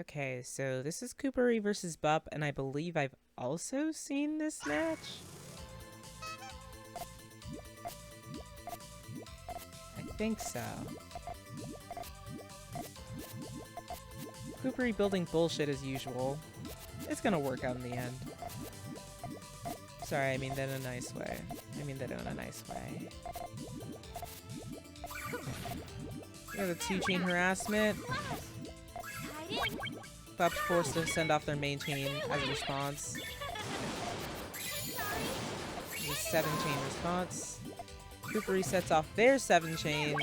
Okay, so this is Koopary versus Bup, and I believe I've also seen this match. I think so. Koopary building bullshit as usual. It's gonna work out in the end. Sorry, I mean that in a nice way. We have a two-chain harassment. Bup's forced to send off their main chain as a response. The 7-chain response. Koopary sets off their 7-chain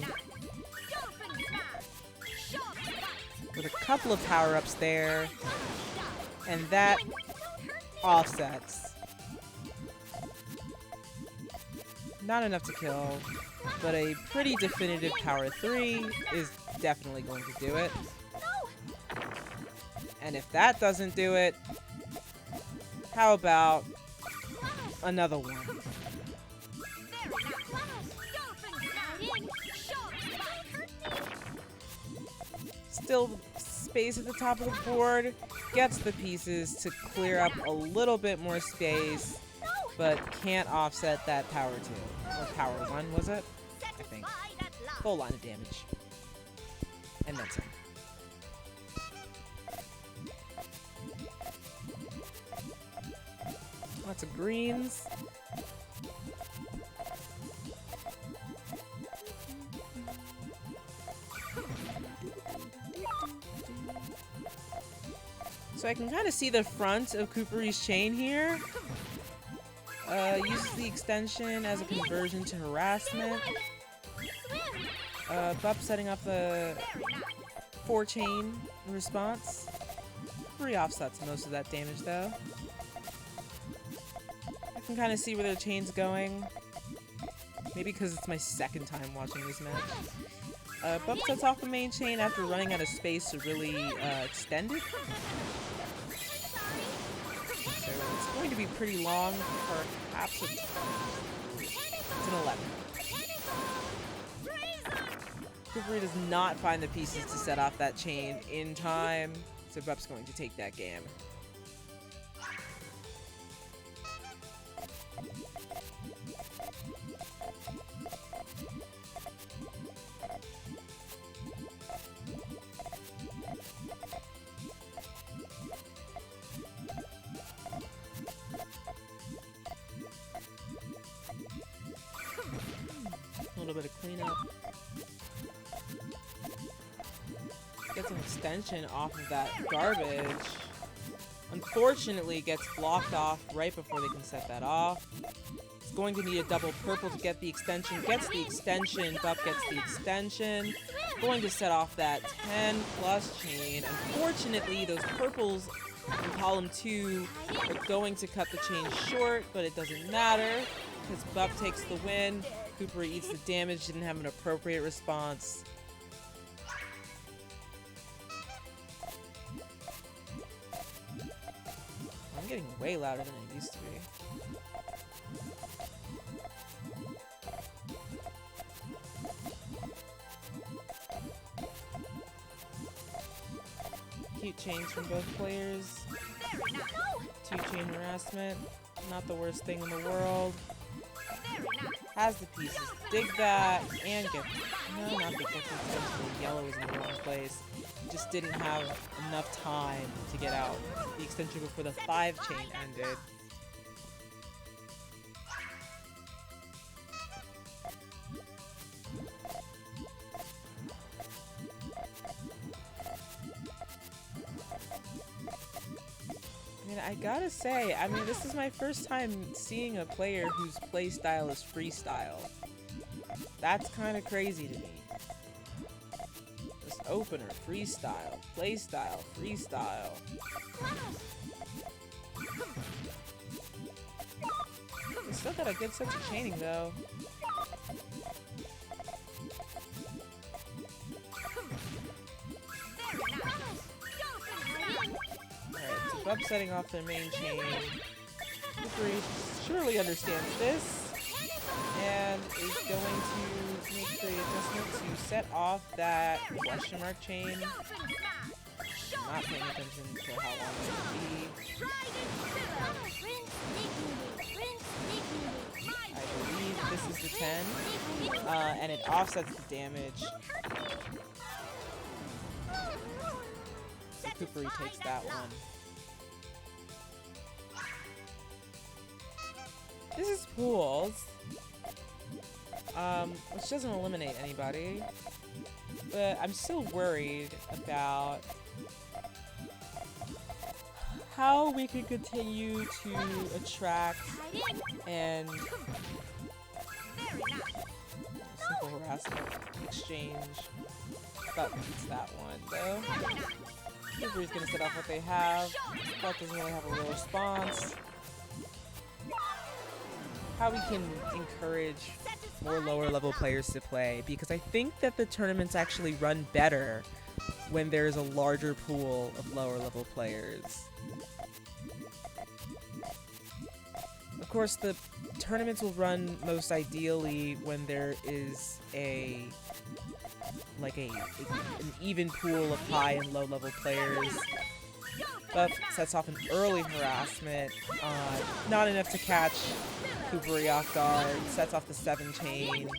with a couple of power-ups there, and that offsets. Not enough to kill, but a pretty definitive power 3 is definitely going to do it. And if that doesn't do it, how about another one? Still space at the top of the board, gets the pieces to clear up a little bit more space, but can't offset that power 2. Or power 1, was it? I think. Full line of damage. And that's it. Lots of greens. So I can kind of see the front of Koopary's chain here. Uses the extension as a conversion to harassment. Bup setting up the 4-chain response. Koopery offsets most of that damage though. I can kind of see where their chain's going. Maybe because it's my second time watching this match. Bup sets off the main chain after running out of space to really extend it. So it's going to be pretty long, perhaps it's an 11. Koopary does not find the pieces to set off that chain in time, so Bup's going to take that game. A little bit of cleanup. Gets an extension off of that garbage. Unfortunately, gets blocked off right before they can set that off. It's going to need a double purple to get the extension. Gets the extension. Bup gets the extension. Going to set off that 10 plus chain. Unfortunately, those purples in column 2 are going to cut the chain short, but it doesn't matter because Bup takes the win. Koopary eats the damage, didn't have an appropriate response. I'm getting way louder than I used to be. Cute chains from both players. 2-chain harassment. Not the worst thing in the world. Has the pieces. Dig that and get... No, not the extension. Yellow is in the wrong place. Just didn't have enough time to get out the extension before the 5-chain ended. I gotta say, this is my first time seeing a player whose playstyle is freestyle. That's kind of crazy to me. This opener, freestyle, playstyle, freestyle. They still got a good sense of chaining though. Bup setting off their main chain. Koopary surely understands this and is going to make the adjustment to set off that question mark chain. Not paying attention to how long it will be. I believe this is the 10, and it offsets the damage. So Koopary takes that one. This is pools, which doesn't eliminate anybody, but I'm still worried about how we can continue to attract and simple harassment exchange. That beats that one though. Koopary's gonna set off what they have. That doesn't really have a real response. How we can encourage more lower level players to play, because I think that the tournaments actually run better when there's a larger pool of lower level players. Of course, the tournaments will run most ideally when there is an even pool of high and low level players. Buff sets off an early harassment, not enough to catch Koopary off guard, sets off the 7 chain.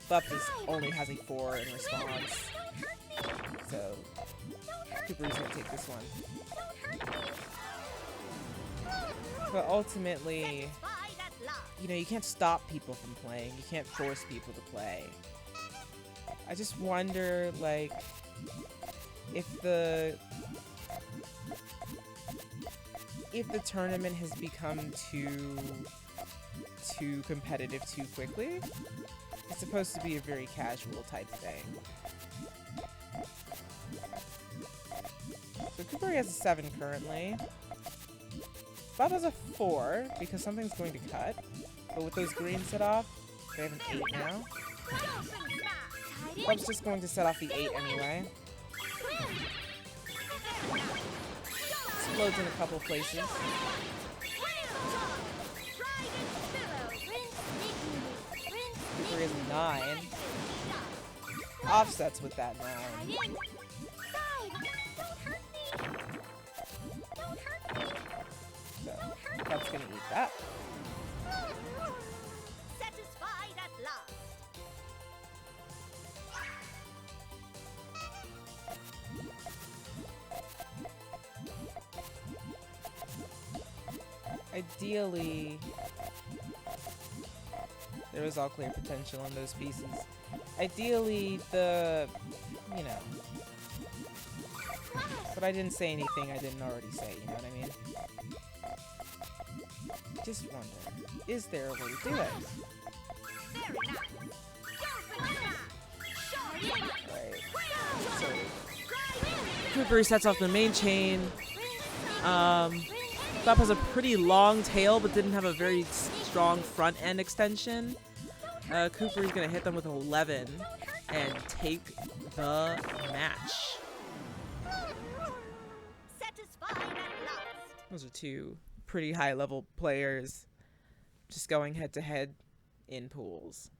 Buff only has a 4 in response. So Koopary's gonna take this one. But ultimately, you know, you can't stop people from playing. You can't force people to play. I just wonder, like, if the tournament has become too competitive too quickly. It's supposed to be a very casual type thing. So Koopary has a 7 currently. Bob has a 4 because something's going to cut. But with those greens set off, they have an 8 now. Bob's just going to set off the 8 anyway. Explodes in a couple places. Koopary has a 9. Offsets with that 9. So, Bob's gonna eat that. Satisfied at last. Ideally, there was all clear potential in those pieces. Ideally, you know. But I didn't say anything I didn't already say, you know what I mean? Just wonder, is there a way to do it? Right. So, Koopary sets off the main chain. Bop has a pretty long tail, but didn't have a very strong front end extension. Koopary's gonna hit them with 11 and take the match. Those are two pretty high level players just going head to head in pools.